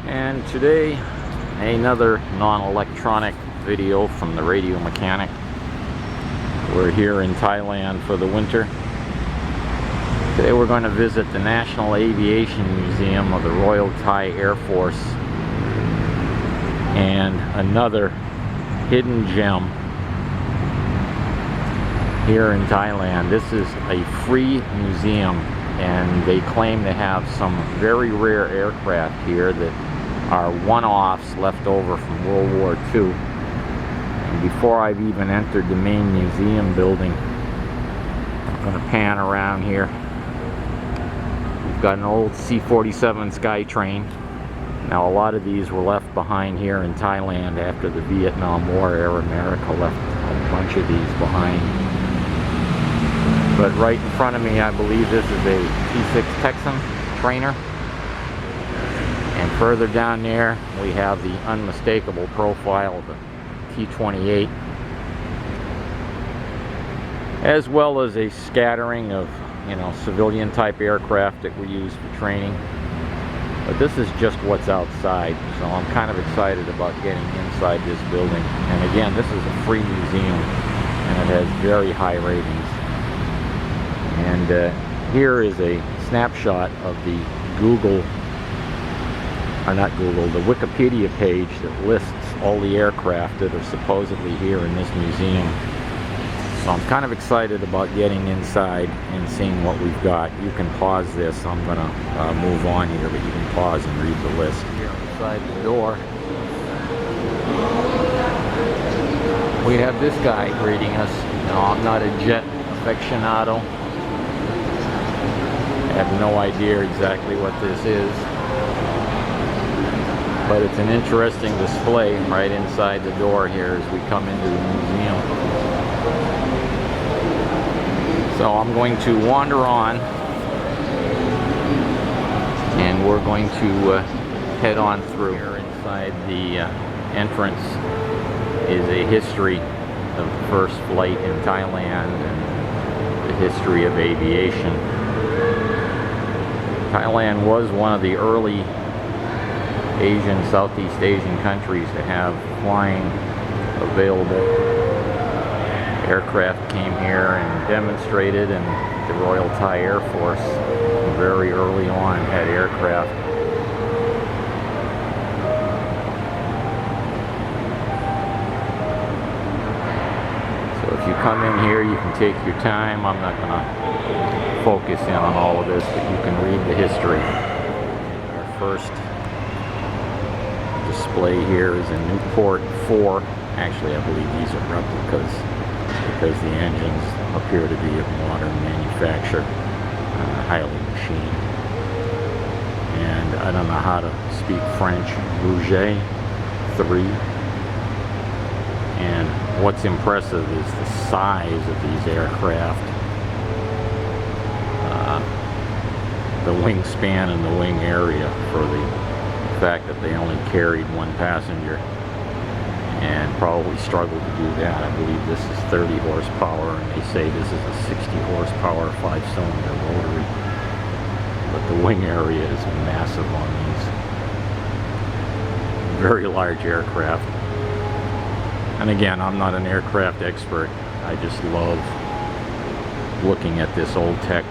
And today, another non-electronic video from the Radio Mechanic. We're here in Thailand for the winter. Today we're going to visit the National Aviation Museum of the Royal Thai Air Force and another hidden gem here in Thailand. This is a free museum and they claim to have some very rare aircraft here that are one-offs left over from World War II. And before I've even entered the main museum building, I'm going to pan around here. We've got an old C-47 Skytrain. Now a lot of these were left behind here in Thailand after the Vietnam War. Air America left a bunch of these behind. But right in front of me, I believe this is a T-6 Texan trainer. And further down there, we have the unmistakable profile of the T-28, as well as a scattering of, civilian type aircraft that we use for training. But this is just what's outside, so I'm kind of excited about getting inside this building. And again, this is a free museum, and it has very high ratings. And here is a snapshot of the the Wikipedia page that lists all the aircraft that are supposedly here in this museum. So I'm kind of excited about getting inside and seeing what we've got. You can pause this. I'm going to move on here, but you can pause and read the list. Here inside the door, we have this guy greeting us. No, I'm not a jet aficionado. I have no idea exactly what this is. But it's an interesting display right inside the door here as we come into the museum. So I'm going to wander on, and we're going to head on through. Here inside the entrance is a history of the first flight in Thailand and the history of aviation. Thailand was one of the early Southeast Asian countries to have flying available. Aircraft came here and demonstrated, and the Royal Thai Air Force very early on had aircraft. So if you come in here, you can take your time. I'm not going to focus in on all of this, but you can read the history. Our first display here is a Newport 4. Actually, I believe these are replicas because the engines appear to be of modern manufacture, highly machined. And I don't know how to speak French. Rouget 3. And what's impressive is the size of these aircraft. The wingspan and the wing area for the fact that they only carried one passenger, and probably struggled to do that. I believe this is 30 horsepower, and they say this is a 60 horsepower 5-cylinder rotary. But the wing area is massive on these. Very large aircraft. And again, I'm not an aircraft expert. I just love looking at this old tech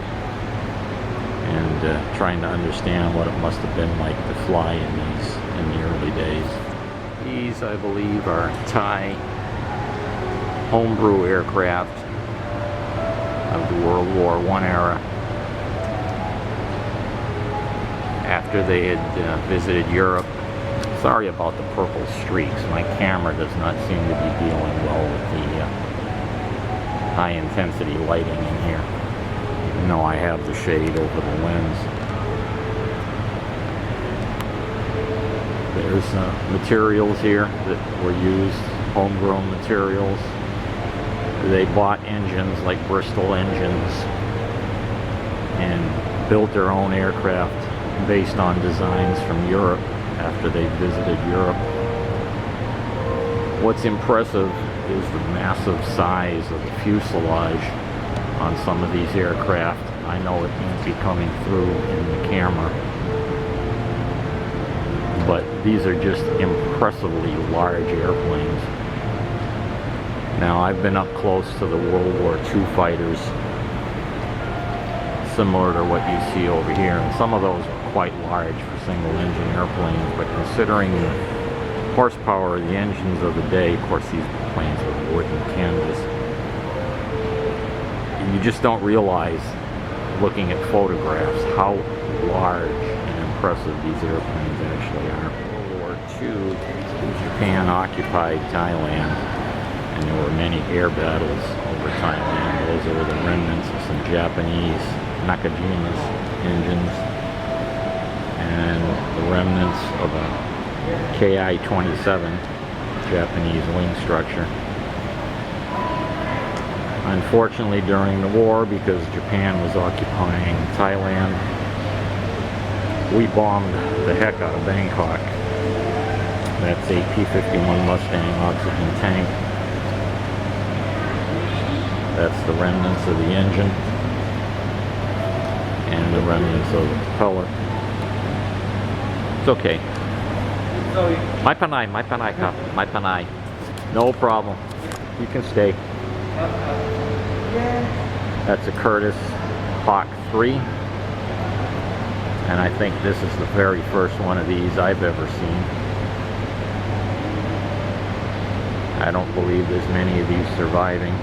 and trying to understand what it must have been like to fly in these in the early days. These, I believe, are Thai homebrew aircraft of the World War I era. After they had visited Europe. Sorry about the purple streaks. My camera does not seem to be dealing well with the high intensity lighting in here. Even though I have the shade over the lens. There's materials here that were used, homegrown materials. They bought engines like Bristol engines and built their own aircraft based on designs from Europe after they visited Europe. What's impressive is the massive size of the fuselage on some of these aircraft. I know it won't be coming through in the camera, but these are just impressively large airplanes. Now, I've been up close to the World War II fighters, similar to what you see over here, and some of those are quite large for single-engine airplanes, but considering the horsepower of the engines of the day, of course these planes were wood and canvas, you just don't realize, looking at photographs, how large and impressive these airplanes actually are. World War II, Japan occupied Thailand, and there were many air battles over Thailand. Those are the remnants of some Japanese Nakajima's engines and the remnants of a Ki-27 Japanese wing structure. Unfortunately, during the war, because Japan was occupying Thailand, we bombed the heck out of Bangkok. That's a P-51 Mustang oxygen tank. That's the remnants of the engine and the remnants of the propeller. It's okay. My panay, Kap. My panay. No problem. You can stay. That's a Curtiss Hawk 3. And I think this is the very first one of these I've ever seen. I don't believe there's many of these surviving.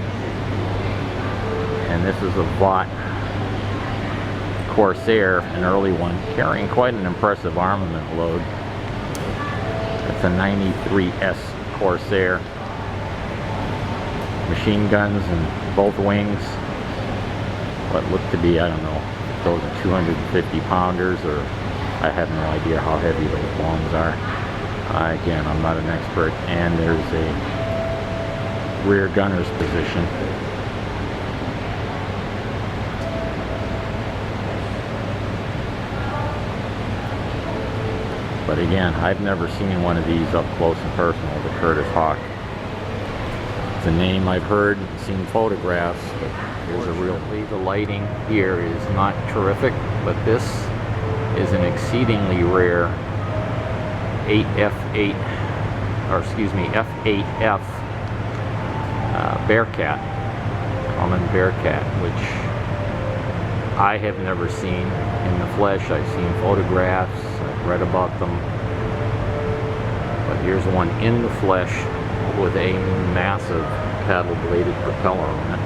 And this is a Vought Corsair, an early one, carrying quite an impressive armament load. It's a 93S Corsair. Machine guns in both wings. What look to be, I don't know, those are 250 pounders, or I have no idea how heavy those bombs are. Again, I'm not an expert. And there's a rear gunner's position. But again, I've never seen one of these up close and personal, the Curtiss Hawk. It's a name I've heard and seen photographs, but here's a real... The lighting here is not terrific, but this is an exceedingly rare F8F Bearcat, common Bearcat, which I have never seen in the flesh. I've seen photographs, I've read about them, but here's one in the flesh with a massive paddle-bladed propeller on it.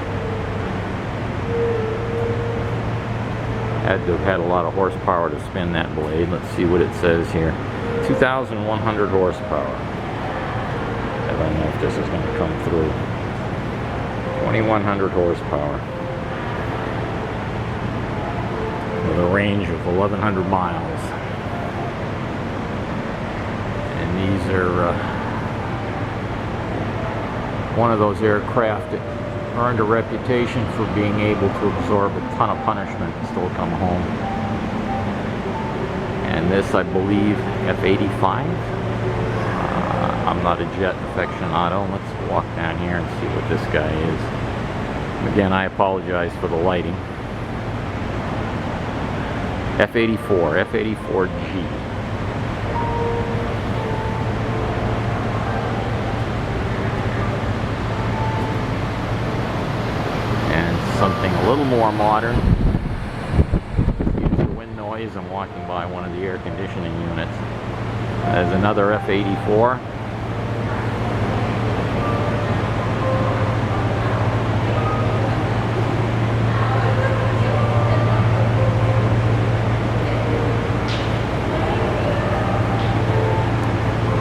Had to have had a lot of horsepower to spin that blade. Let's see what it says here. 2,100 horsepower. I don't know if this is going to come through. 2,100 horsepower. With a range of 1,100 miles. And these are one of those aircraft that earned a reputation for being able to absorb a ton of punishment and still come home. And this, I believe, F-85. I'm not a jet aficionado. Let's walk down here and see what this guy is. Again, I apologize for the lighting. F-84, F-84G. Something a little more modern. Excuse the wind noise. I'm walking by one of the air conditioning units. There's another F-84.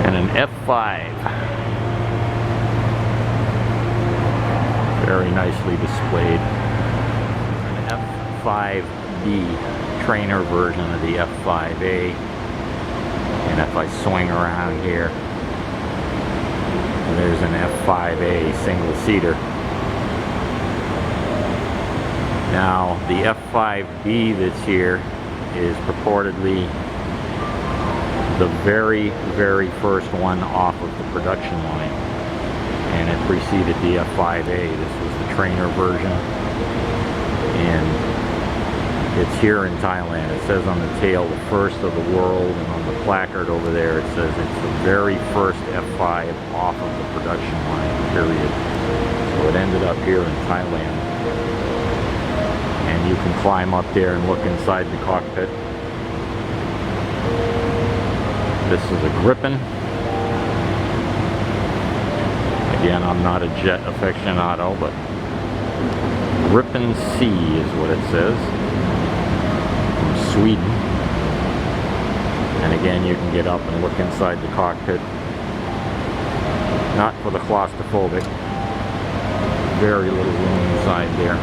And an F-5. Very nicely displayed. F-5B trainer version of the F-5A. And if I swing around here, there's an F-5A single-seater. Now, the F-5B that's here is purportedly the very, very first one off of the production line. And it preceded the F-5A. This was the trainer version. And It's here in Thailand. It says on the tail, the first of the world, and on the placard over there it says it's the very first F5 off of the production line, period. So it ended up here in Thailand. And you can climb up there and look inside the cockpit. This is a Gripen. Again, I'm not a jet aficionado, but Gripen C is what it says. From Sweden. And again, you can get up and look inside the cockpit. Not for the claustrophobic. Very little room inside there.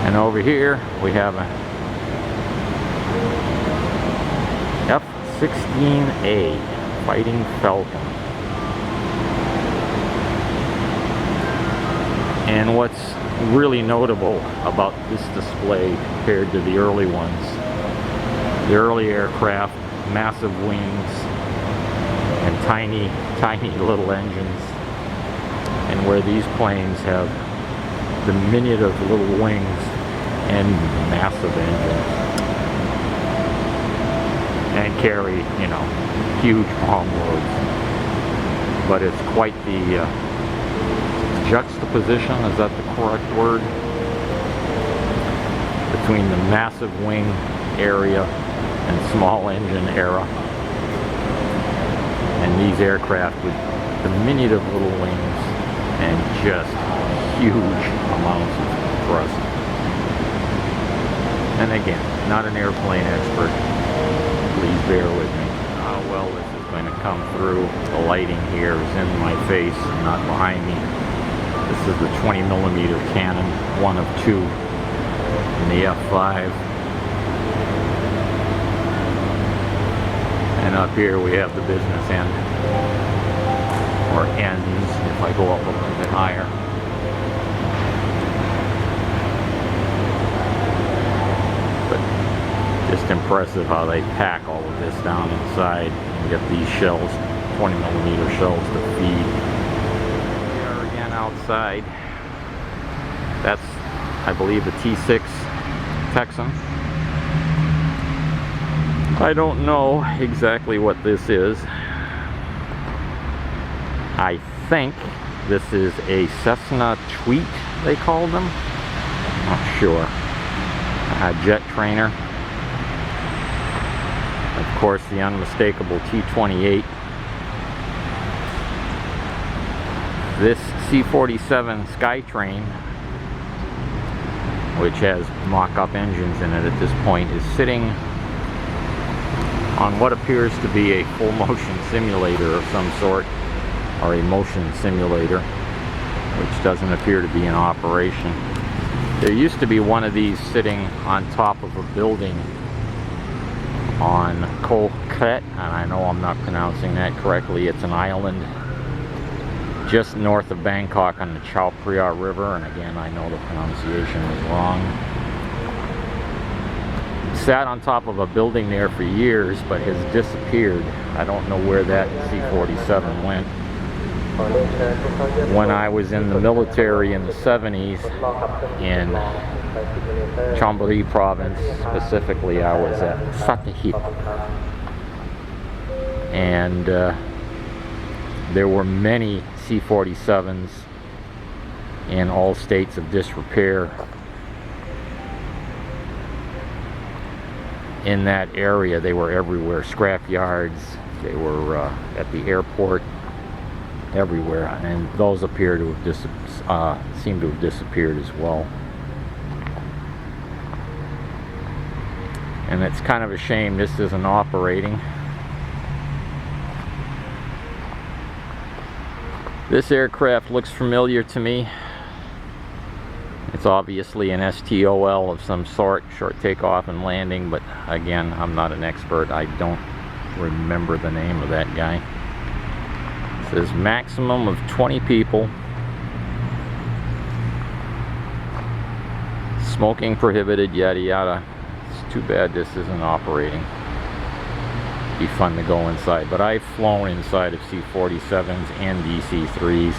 And over here we have a F-16A Fighting Falcon. And what's really notable about this display compared to the early ones, the early aircraft, massive wings and tiny little engines, and where these planes have diminutive little wings and massive engines, and carry, you know, huge bomb loads. But it's quite the juxtaposition, is that the correct word? Between the massive wing area and small engine era, and these aircraft with diminutive little wings and just huge amounts of thrust. And again, not an airplane expert, please bear with me. How well this is going to come through. The lighting here is in my face, not behind me. This is the 20mm cannon, one of two in the F5. And up here we have the business end, or ends if I go up a little bit higher. But just impressive how they pack all of this down inside and get these shells, 20mm shells, to feed. Outside, that's, I believe, the T6 Texan. I don't know exactly what this is. I think this is a Cessna Tweet, they call them. Not sure. A jet trainer. Of course, the unmistakable T-28. This C-47 Skytrain, which has mock-up engines in it at this point, is sitting on what appears to be a full motion simulator of some sort, or a motion simulator, which doesn't appear to be in operation. There used to be one of these sitting on top of a building on cockpit, and I know I'm not pronouncing that correctly. It's an island just north of Bangkok on the Chao Phraya River, and again, I know the pronunciation is wrong. Sat on top of a building there for years, but has disappeared. I don't know where that C-47 went. When I was in the military in the 70s in Chonburi province, specifically, I was at Sattahip, and there were many C-47s in all states of disrepair in that area. They were everywhere, scrap yards, they were at the airport, everywhere, and those appear to have seem to have disappeared as well. And it's kind of a shame this isn't operating. This aircraft looks familiar to me. It's obviously an STOL of some sort, short takeoff and landing, but again, I'm not an expert. I don't remember the name of that guy. It says maximum of 20 people. Smoking prohibited, yada yada. It's too bad this isn't operating. Be fun to go inside, but I've flown inside of C-47s and DC-3s.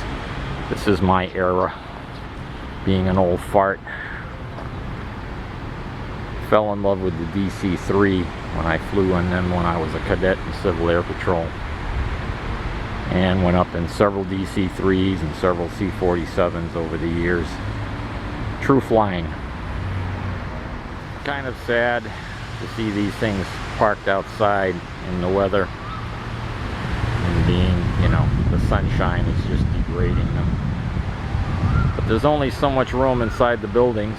This is my era, being an old fart. Fell in love with the DC-3 when I flew in them when I was a cadet in Civil Air Patrol. And went up in several DC-3s and several C-47s over the years. True flying. Kind of sad to see these things parked outside in the weather. And being, you know, the sunshine is just degrading them. But there's only so much room inside the buildings.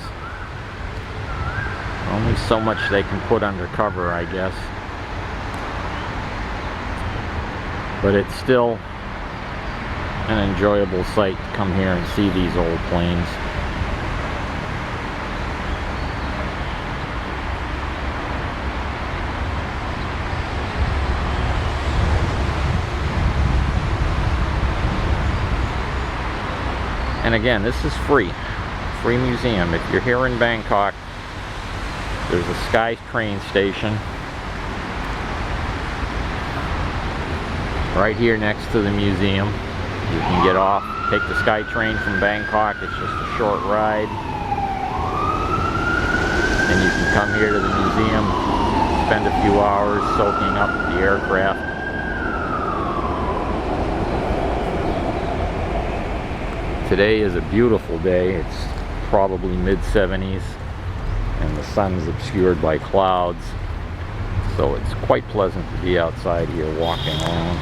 Only so much they can put under cover, I guess. But it's still an enjoyable sight to come here and see these old planes. And again, this is free museum. If you're here in Bangkok, there's a Sky train station right here next to the museum. You can get off, take the Sky train from Bangkok. It's just a short ride. And you can come here to the museum, spend a few hours soaking up the aircraft. Today is a beautiful day. It's probably mid-70s and the sun's obscured by clouds. So it's quite pleasant to be outside here walking around.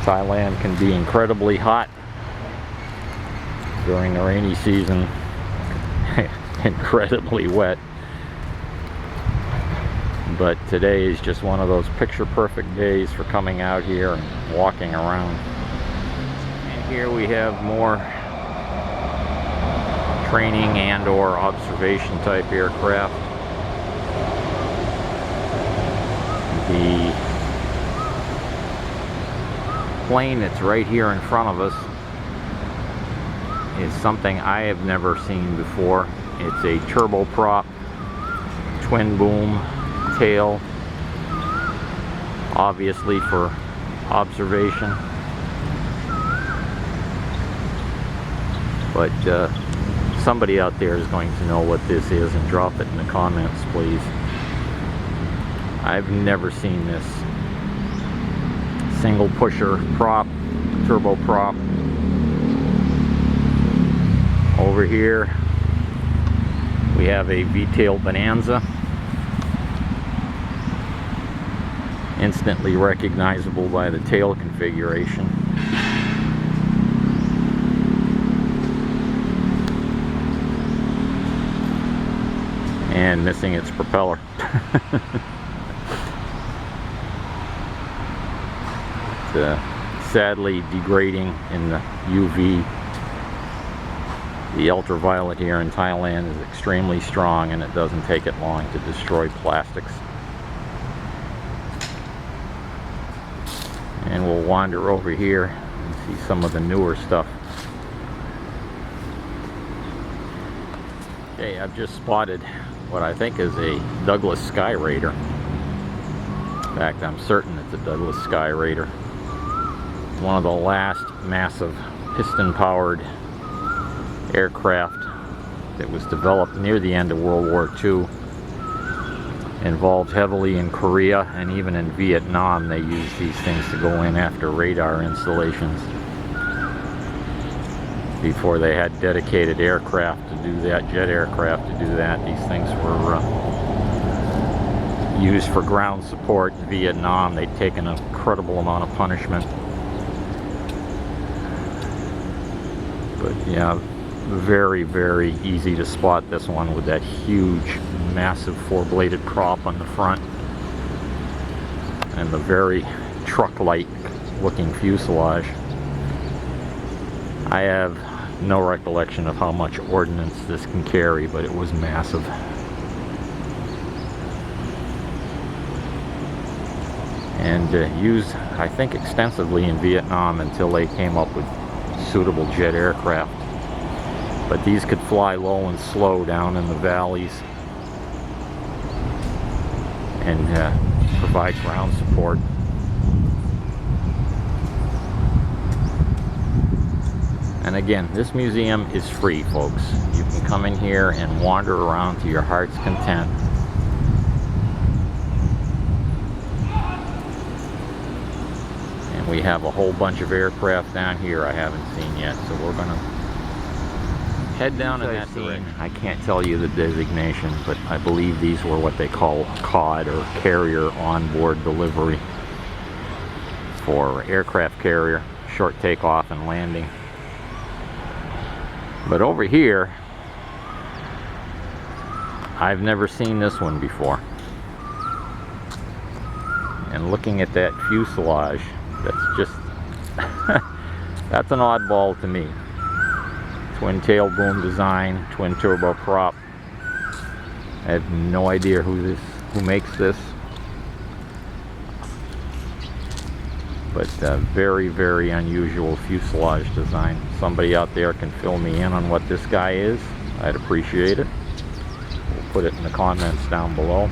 Thailand can be incredibly hot during the rainy season. Incredibly wet. But today is just one of those picture-perfect days for coming out here and walking around. And here we have more training and or observation type aircraft. The plane that's right here in front of us is something I have never seen before. It's a turboprop twin boom tail, obviously for observation. But somebody out there is going to know what this is, and drop it in the comments, please. I've never seen this. Single pusher prop, turboprop. Over here we have a V-tail Bonanza. Instantly recognizable by the tail configuration. And missing its propeller. It's sadly degrading in the UV. The ultraviolet here in Thailand is extremely strong, and it doesn't take it long to destroy plastics. And we'll wander over here and see some of the newer stuff. Okay, I've just spotted what I think is a Douglas Sky Raider. In fact, I'm certain it's a Douglas Sky Raider. One of the last massive piston-powered aircraft that was developed near the end of World War II. Involved heavily in Korea, and even in Vietnam they used these things to go in after radar installations. Before they had dedicated aircraft to do that, jet aircraft to do that, these things were used for ground support in Vietnam. They'd taken an incredible amount of punishment. But yeah, very, very easy to spot this one with that huge, massive four-bladed prop on the front and the very truck-like looking fuselage. I have no recollection of how much ordnance this can carry, but it was massive. And used, I think, extensively in Vietnam until they came up with suitable jet aircraft. But these could fly low and slow down in the valleys and provide ground support. And again, this museum is free, folks. You can come in here and wander around to your heart's content. And we have a whole bunch of aircraft down here I haven't seen yet, so we're gonna head down in that direction. I can't tell you the designation, but I believe these were what they call COD, or carrier onboard delivery, for aircraft carrier, short takeoff and landing. But over here, I've never seen this one before. And looking at that fuselage, that's just that's an oddball to me. Twin tail boom design, twin turboprop. I have no idea who makes this, but very, very unusual fuselage design. Somebody out there can fill me in on what this guy is. I'd appreciate it. We'll put it in the comments down below.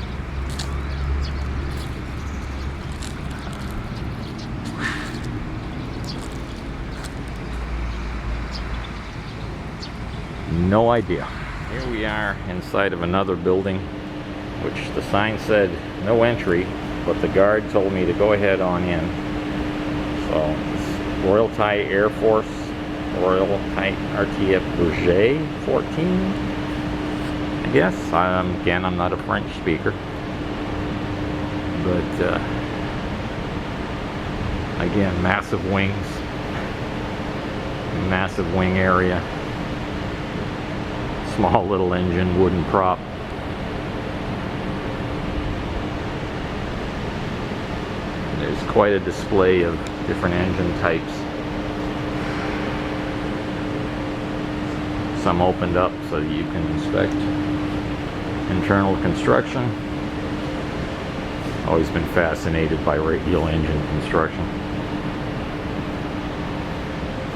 No idea. Here we are inside of another building, which the sign said no entry, but the guard told me to go ahead on in. So it's Royal Thai Air Force, Royal Thai RTF Bourget 14, I guess. Again, I'm not a French speaker, but again, massive wings, massive wing area. Small little engine, wooden prop. There's quite a display of different engine types. Some opened up so that you can inspect internal construction. Always been fascinated by radial engine construction.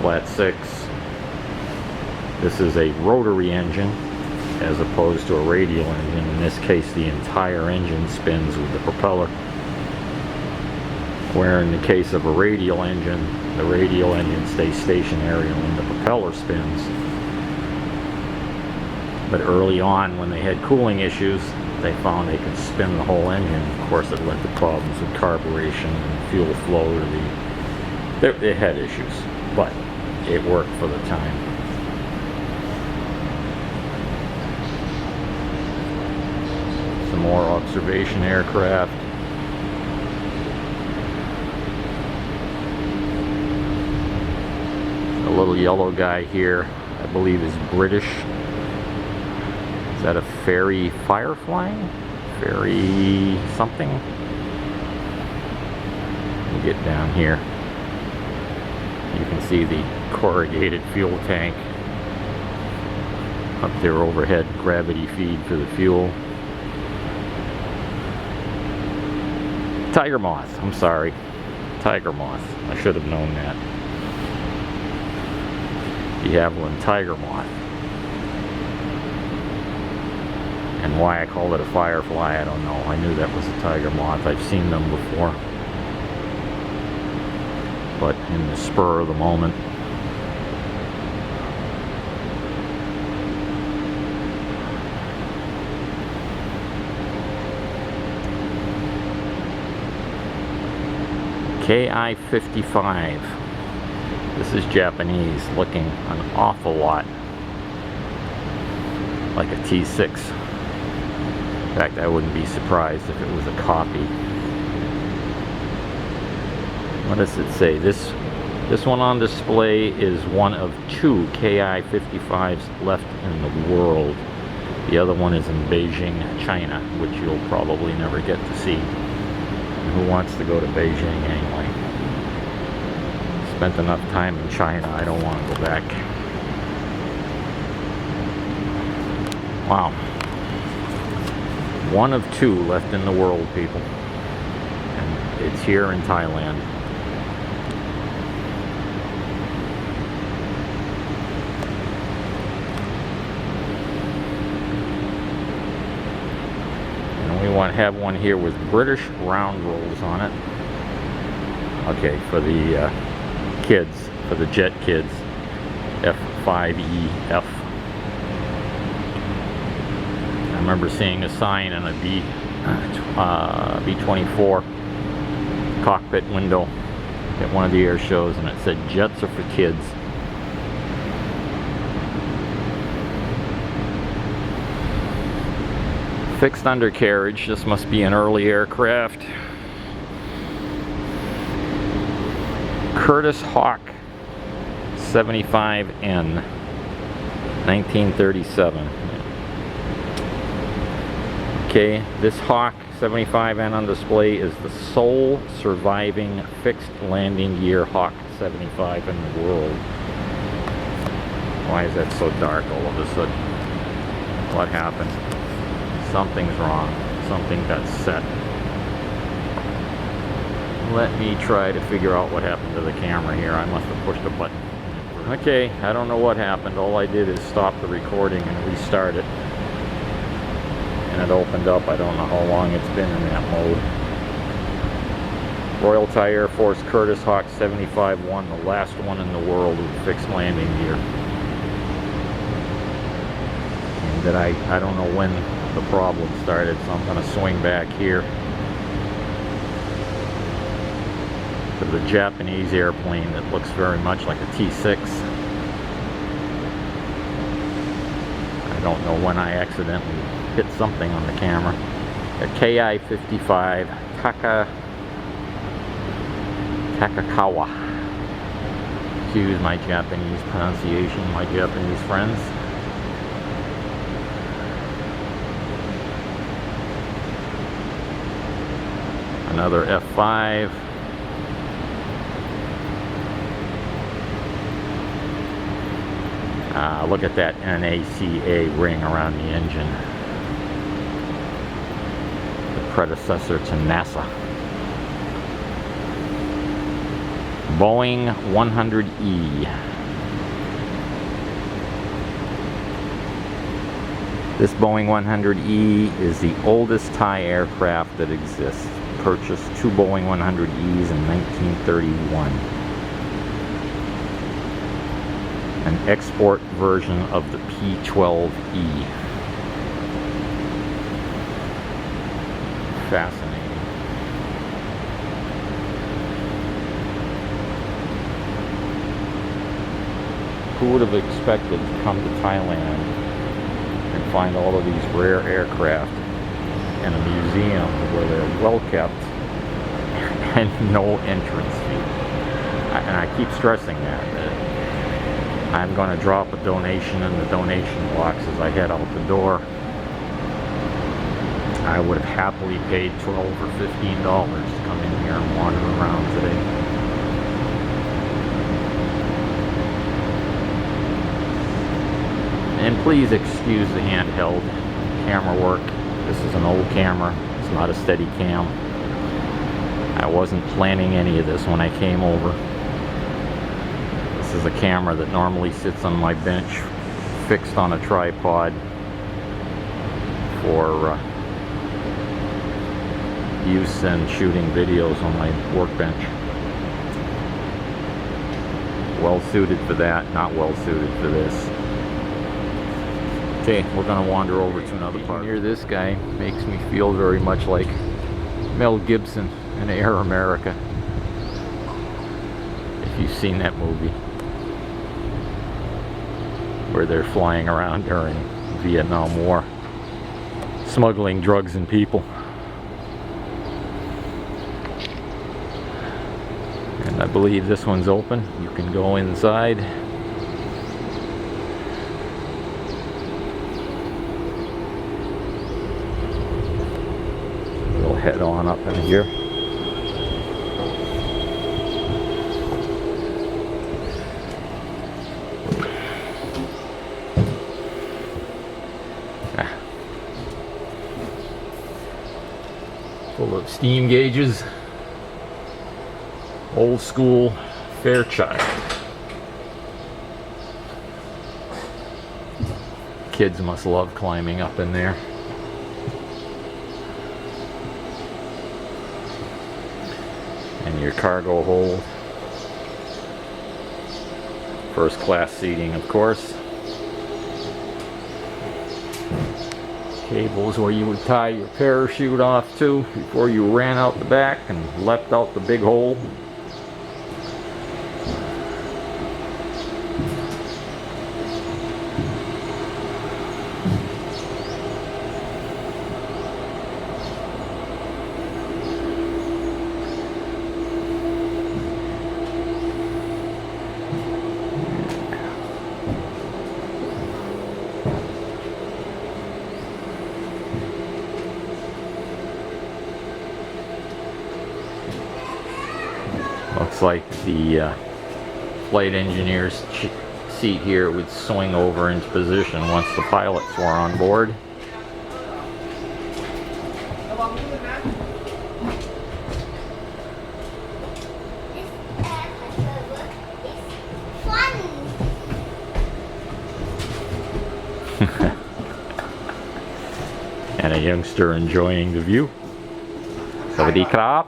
Flat 6. This is a rotary engine as opposed to a radial engine. In this case, the entire engine spins with the propeller, where in the case of a radial engine, the radial engine stays stationary when the propeller spins. But early on, when they had cooling issues, they found they could spin the whole engine. Of course, it led to problems with carburation and fuel flow to they had issues, but it worked for the time. Some more observation aircraft. A little yellow guy here, I believe is British. Is that a Ferry Firefly? Ferry something? We'll get down here. You can see the corrugated fuel tank up there overhead, gravity feed for the fuel. Tiger moth, I'm sorry. Tiger moth. I should have known that. De Havilland tiger moth. And why I called it a firefly, I don't know. I knew that was a tiger moth. I've seen them before. But in the spur of the moment, Ki-55. This is Japanese, looking an awful lot like a T6. In fact, I wouldn't be surprised if it was a copy. What does it say? This one on display is one of 2 Ki-55s left in the world. The other one is in Beijing, China, which you'll probably never get to see. Who wants to go to Beijing anyway? Spent enough time in China, I don't want to go back. Wow. One of 2 left in the world, people. And it's here in Thailand. We want to have one here with British round rolls on it. Okay, for the kids, for the jet kids, F5EF. remember seeing a sign in a B-24 cockpit window at one of the air shows, and it said jets are for kids. Fixed undercarriage. This must be an early aircraft. Curtiss Hawk 75N, 1937. Okay, this Hawk 75N on display is the sole surviving fixed landing gear Hawk 75 in the world. Why is that so dark all of a sudden? What happened? Something's wrong. Something got set. Let me try to figure out what happened to the camera here. I must have pushed a button. Okay, I don't know what happened. All I did is stop the recording and restart it. And it opened up. I don't know how long it's been in that mode. Royal Thai Air Force Curtiss Hawk 75-1, the last one in the world with fixed landing gear. And that I don't know when the problem started, so I'm going to swing back here to the Japanese airplane that looks very much like a T6. I don't know when I accidentally hit something on the camera. A Ki-55 Takakawa. Excuse my Japanese pronunciation, my Japanese friends. Another F5. Look at that NACA ring around the engine. The predecessor to NASA. Boeing 100E. This Boeing 100E is the oldest Thai aircraft that exists. Purchased 2 Boeing 100Es in 1931. An export version of the P-12E. Fascinating. Who would have expected to come to Thailand and find all of these rare aircraft in a museum where they're well kept and no entrance fee? And I keep stressing that I'm going to drop a donation in the donation box as I head out the door. I would have happily paid $12 or $15 to come in here and wander around today. And please excuse the handheld camera work. This is an old camera. It's not a steady cam. I wasn't planning any of this when I came over. This is a camera that normally sits on my bench, fixed on a tripod for use in shooting videos on my workbench. Well suited for that, not well suited for this. Okay, we're going to wander over to another part. Here, this guy makes me feel very much like Mel Gibson in Air America. If you've seen that movie, where they're flying around during the Vietnam War, smuggling drugs and people. And I believe this one's open. You can go inside. We'll head on up in here. Full of steam gauges. Old school Fairchild. Kids must love climbing up in there. And your cargo hold. First class seating, of course. Cables where you would tie your parachute off to before you ran out the back and leapt out the big hole. Looks like the flight engineer's seat here would swing over into position once the pilots were on board. And a youngster enjoying the view. Sawadee krap.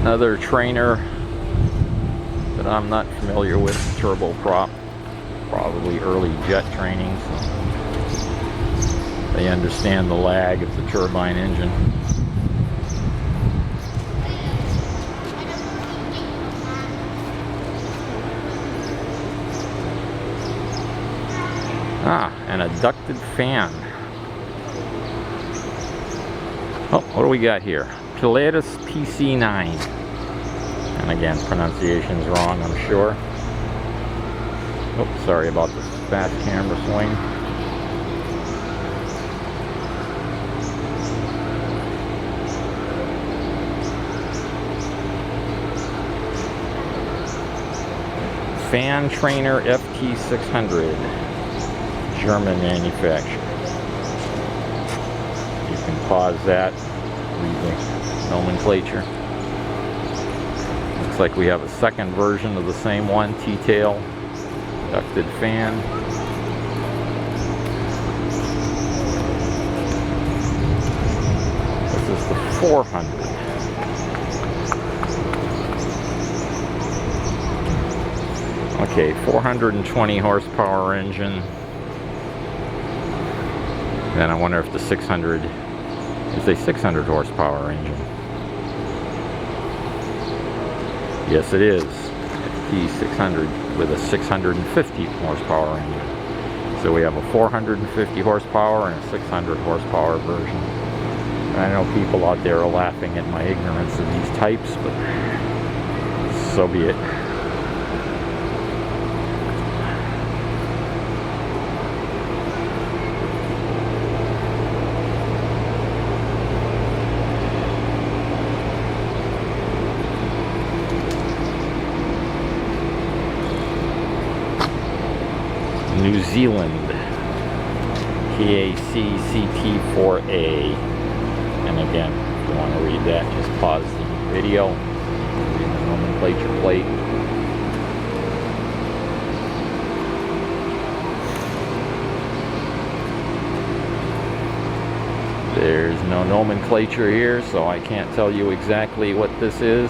Another trainer that I'm not familiar with, turboprop, probably early jet training, so they understand the lag of the turbine engine. An adducted fan. Oh, what do we got here? Pilatus PC9. And again, pronunciation's wrong, I'm sure. Oh, sorry about the fast camera swing. Fan Trainer FT600, German manufacturer. You can pause that, read the nomenclature. Looks like we have a second version of the same one, T-tail, ducted fan. This is the 400. Okay, 420 horsepower engine. Then I wonder if the 600 is a 600 horsepower engine. Yes, it is. FT600 with a 650 horsepower engine. So we have a 450 horsepower and a 600 horsepower version. And I know people out there are laughing at my ignorance of these types, but so be it. New Zealand PAC CT4A. And again, if you want to read that, just pause the video, read the nomenclature plate. There's no nomenclature here, so I can't tell you exactly what this is.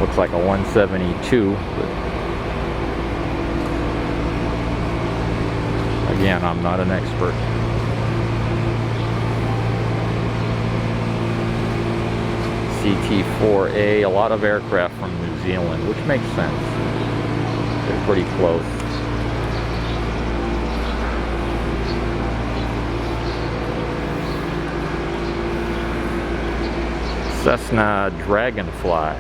Looks like a 172, but again, I'm not an expert. CT4A, a lot of aircraft from New Zealand, which makes sense. They're pretty close. Cessna Dragonflies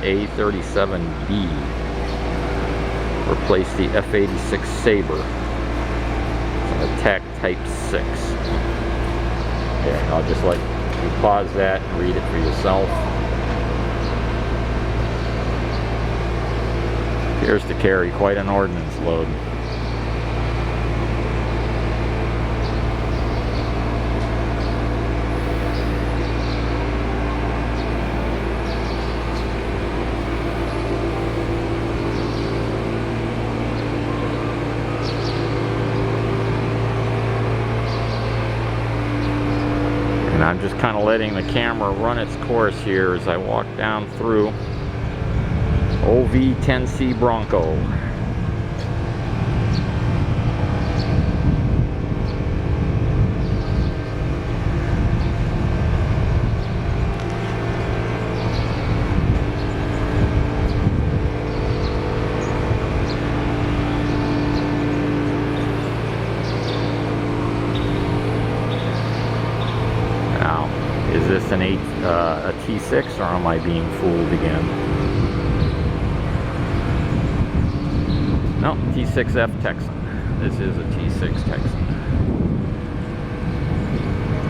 A37B replaced the F-86 Sabre. Attack Type 6. Yeah, I'll just let you pause that and read it for yourself. Appears to carry quite an ordnance load. I'm just kind of letting the camera run its course here as I walk down through OV-10C Bronco. Is this a T6, or am I being fooled again? No, T6F Texan. This is a T6 Texan.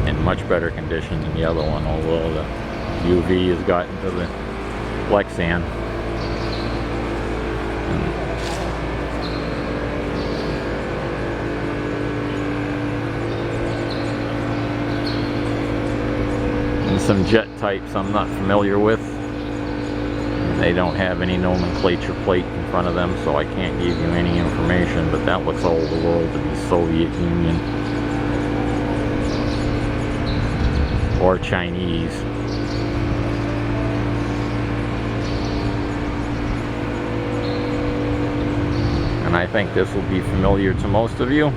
In much better condition than the other one, although the UV has gotten to the Lexan. Some jet types I'm not familiar with. They don't have any nomenclature plate in front of them, so I can't give you any information, but that looks all the world to be Soviet Union or Chinese. And I think this will be familiar to most of you.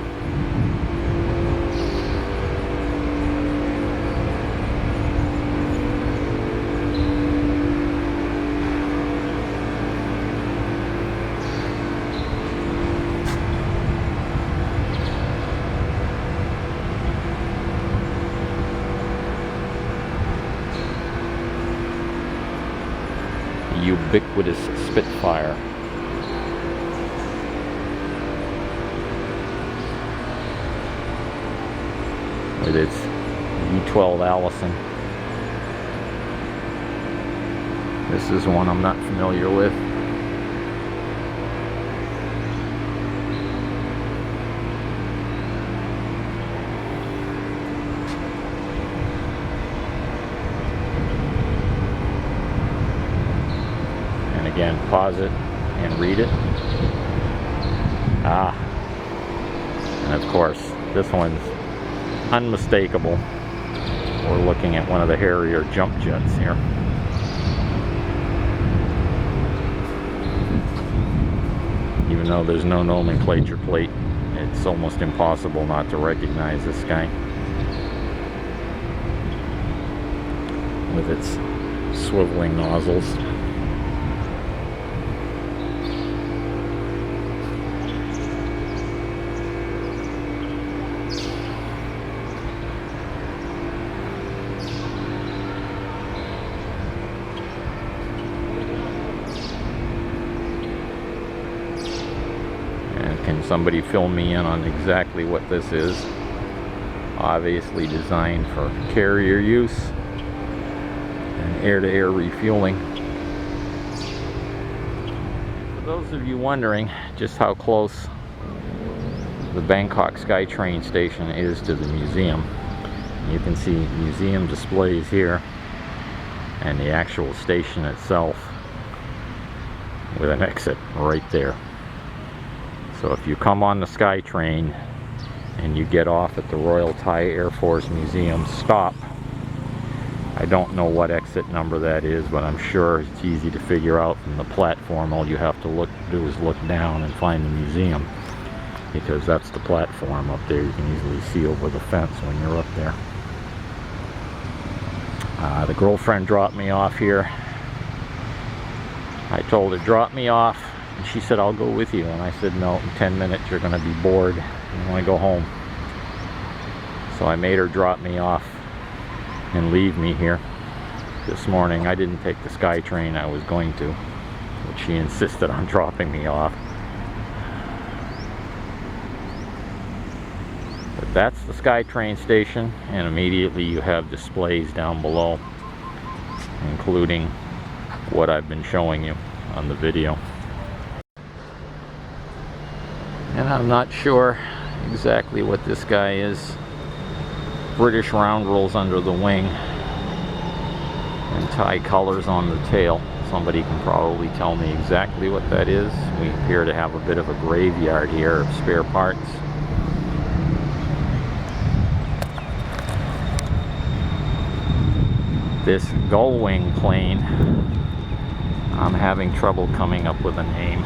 Ubiquitous Spitfire. With its V12 Allison. This is one I'm not familiar with. Again, pause it and read it. And of course, this one's unmistakable. We're looking at one of the Harrier jump jets here. Even though there's no nomenclature plate, it's almost impossible not to recognize this guy with its swiveling nozzles. Can somebody fill me in on exactly what this is? Obviously designed for carrier use and air-to-air refueling. For those of you wondering just how close the Bangkok SkyTrain station is to the museum, you can see museum displays here and the actual station itself with an exit right there. So if you come on the SkyTrain and you get off at the Royal Thai Air Force Museum stop, I don't know what exit number that is, but I'm sure it's easy to figure out from the platform. All you have to do is look down and find the museum, because that's the platform up there. You can easily see over the fence when you're up there. The girlfriend dropped me off here. I told her, drop me off. And she said, I'll go with you. And I said, no, in 10 minutes you're going to be bored. You want to go home. So I made her drop me off and leave me here this morning. I didn't take the SkyTrain. I was going to, but she insisted on dropping me off. But that's the SkyTrain station, and immediately you have displays down below, including what I've been showing you on the video. And I'm not sure exactly what this guy is. British roundels under the wing and Thai colors on the tail. Somebody can probably tell me exactly what that is. We appear to have a bit of a graveyard here of spare parts. This gull-wing plane, I'm having trouble coming up with a name.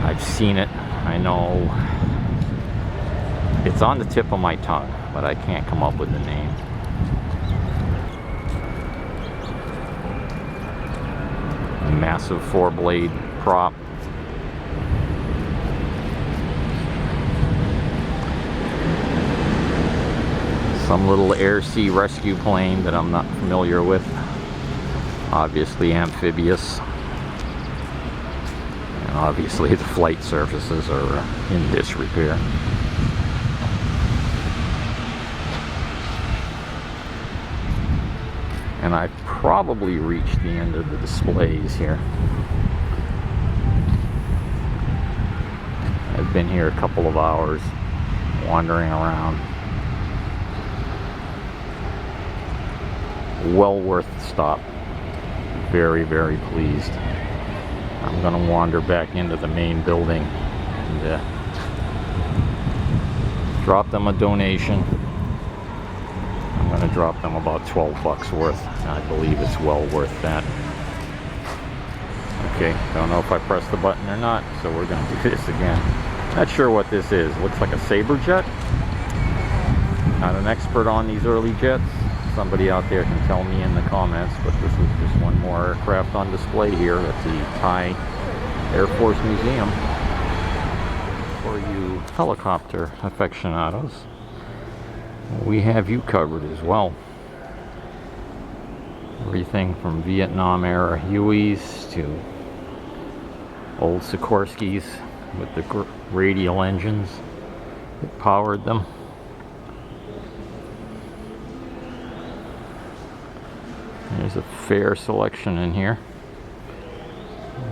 I've seen it, I know it's on the tip of my tongue, but I can't come up with a name. Massive 4-blade prop. Some little air-sea rescue plane that I'm not familiar with. Obviously amphibious. And obviously the flight surfaces are in disrepair. And I've probably reached the end of the displays here. I've been here a couple of hours wandering around. Well worth the stop. Very, very pleased. I'm going to wander back into the main building and drop them a donation. I'm going to drop them about 12 bucks worth. I believe it's well worth that. Okay, don't know if I pressed the button or not, so we're going to do this again. Not sure what this is. Looks like a Sabre jet. Not an expert on these early jets. Somebody out there can tell me in the comments, but this is just one more aircraft on display here at the Thai Air Force Museum. For you helicopter aficionados, we have you covered as well. Everything from Vietnam era Hueys to old Sikorskys with the radial engines that powered them. There's a fair selection in here.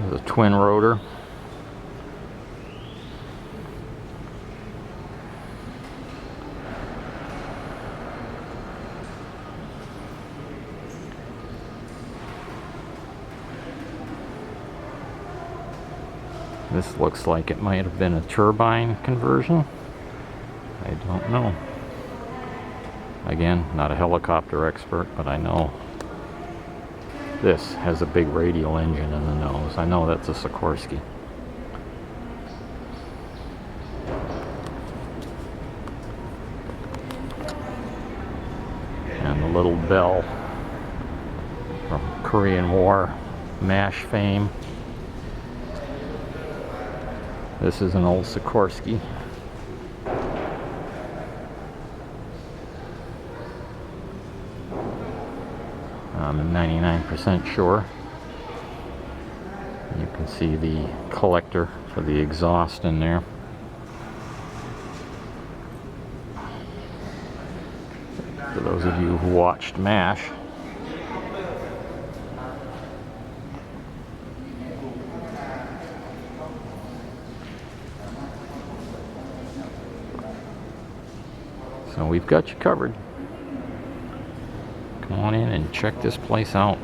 There's a twin rotor. This looks like it might have been a turbine conversion. I don't know. Again, not a helicopter expert, but I know this has a big radial engine in the nose. I know that's a Sikorsky. And the little bell from Korean War MASH fame. This is an old Sikorsky. I'm 99% sure. You can see the collector for the exhaust in there. For those of you who watched MASH, so we've got you covered. Come on in and check this place out.